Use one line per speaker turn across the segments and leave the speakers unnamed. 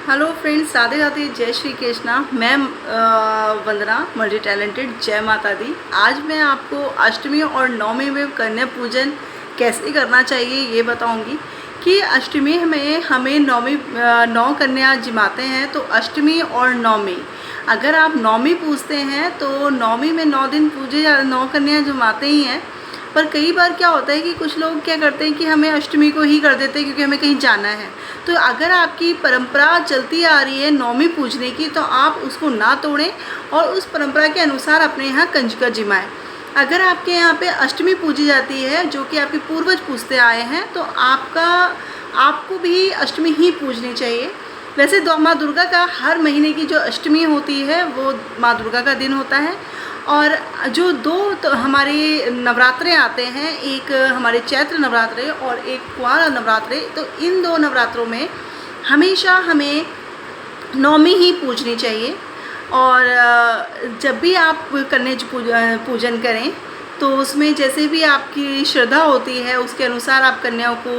Hello friends, Radhe Radhe, जय श्री कृष्णा। मैं वंदना, multi talented. जय माता दी। आज मैं आपको अष्टमी और नवमी में कन्या पूजन कैसे करना चाहिए ये बताऊंगी कि अष्टमी में हमें नवमी 9 कन्या जिमाते हैं, तो अष्टमी और नवमी अगर आप नवमी पूजते हैं तो नवमी में 9 दिन पूजे 9 कन्या जिमाते ही हैं। पर कई बार क्या होता है कि कुछ लोग क्या करते हैं कि हमें अष्टमी को ही कर देते हैं क्योंकि हमें कहीं जाना है। तो अगर आपकी परंपरा चलती आ रही है नवमी पूजने की, तो आप उसको ना तोड़ें और उस परंपरा के अनुसार अपने यहाँ कंजका जिमाएं। अगर आपके यहाँ पे अष्टमी पूजी जाती है जो कि आपके पूर्वज पूजते आए हैं, तो आपको भी अष्टमी ही पूजनी चाहिए। वैसे माँ दुर्गा का हर महीने की जो अष्टमी होती है वो माँ दुर्गा का दिन होता है। और जो तो हमारे नवरात्रे आते हैं, एक हमारे चैत्र नवरात्रे और एक कुंवार नवरात्रे, तो इन 2 नवरात्रों में हमेशा हमें नवमी ही पूजनी चाहिए। और जब भी आप कन्या पूजन करें तो उसमें जैसे भी आपकी श्रद्धा होती है उसके अनुसार आप कन्याओं को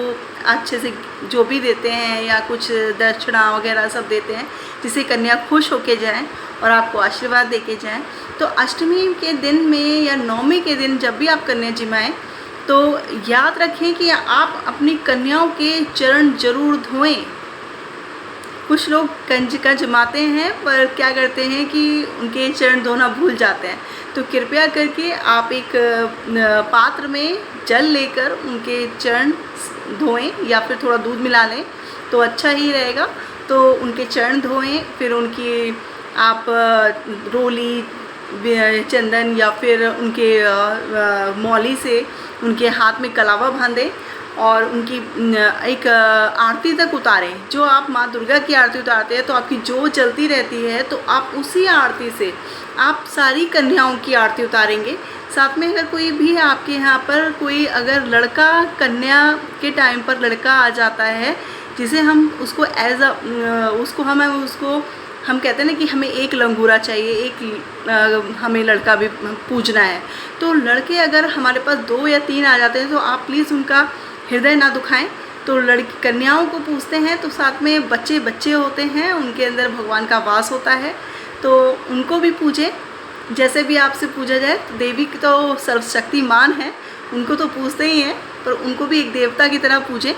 अच्छे से जो भी देते हैं या कुछ दक्षिणा वगैरह सब देते हैं, जिससे कन्या खुश होके जाएं और आपको आशीर्वाद देके जाएं। तो अष्टमी के दिन में या नवमी के दिन जब भी आप कन्या जिमाएं तो याद रखें कि आप अपनी कन्याओं के चरण जरूर धोएं। कुछ लोग कंजका जमाते हैं पर क्या करते हैं कि उनके चरण धोना भूल जाते हैं। तो कृपया करके आप एक पात्र में जल लेकर उनके चरण धोएं या फिर थोड़ा दूध मिला लें तो अच्छा ही रहेगा। तो उनके चरण धोएं, फिर उनकी आप रोली चंदन या फिर उनके मौली से उनके हाथ में कलावा बांधें और उनकी एक आरती तक उतारें। जो आप माँ दुर्गा की आरती उतारते हैं तो आपकी जो चलती रहती है, तो आप उसी आरती से आप सारी कन्याओं की आरती उतारेंगे। साथ में अगर कोई भी आपके यहाँ पर कोई अगर लड़का कन्या के टाइम पर लड़का आ जाता है, जिसे हम उसको हम कहते हैं ना कि हमें एक लंगूरा चाहिए, एक हमें लड़का भी पूजना है। तो लड़के अगर हमारे पास 2 या 3 आ जाते हैं तो आप प्लीज़ उनका हृदय ना दुखाएं। तो लड़की कन्याओं को पूजते हैं तो साथ में बच्चे होते हैं, उनके अंदर भगवान का वास होता है, तो उनको भी पूजें जैसे भी आपसे पूजा जाए। तो देवी तो सर्वशक्तिमान है, उनको तो पूजते ही हैं, पर उनको भी एक देवता की तरह पूजें।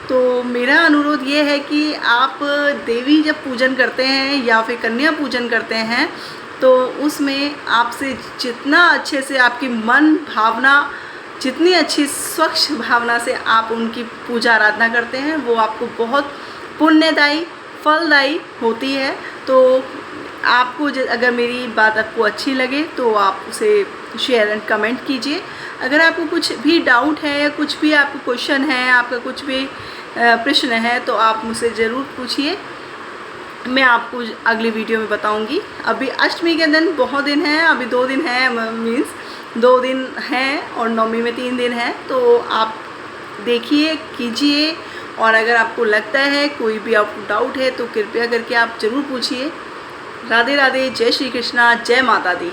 तो मेरा अनुरोध ये है कि आप देवी जब पूजन करते हैं या फिर कन्या पूजन करते हैं तो उसमें आपसे जितना अच्छे से आपकी मन भावना, जितनी अच्छी स्वच्छ भावना से आप उनकी पूजा आराधना करते हैं, वो आपको बहुत पुण्यदायी फलदायी होती है। तो आपको अगर मेरी बात आपको अच्छी लगे तो आप उसे शेयर एंड कमेंट कीजिए। अगर आपको कुछ भी डाउट है या कुछ भी आपको क्वेश्चन है, आपका कुछ भी प्रश्न है, तो आप मुझसे ज़रूर पूछिए, मैं आपको अगली वीडियो में बताऊंगी। अभी अष्टमी के दिन बहुत दिन हैं, अभी 2 दिन हैं, मीन्स 2 दिन हैं और नवमी में 3 दिन हैं। तो आप देखिए, कीजिए, और अगर आपको लगता है कोई भी आपको डाउट है तो कृपया करके आप ज़रूर पूछिए। राधे राधे, जय श्री कृष्णा, जय माता दी।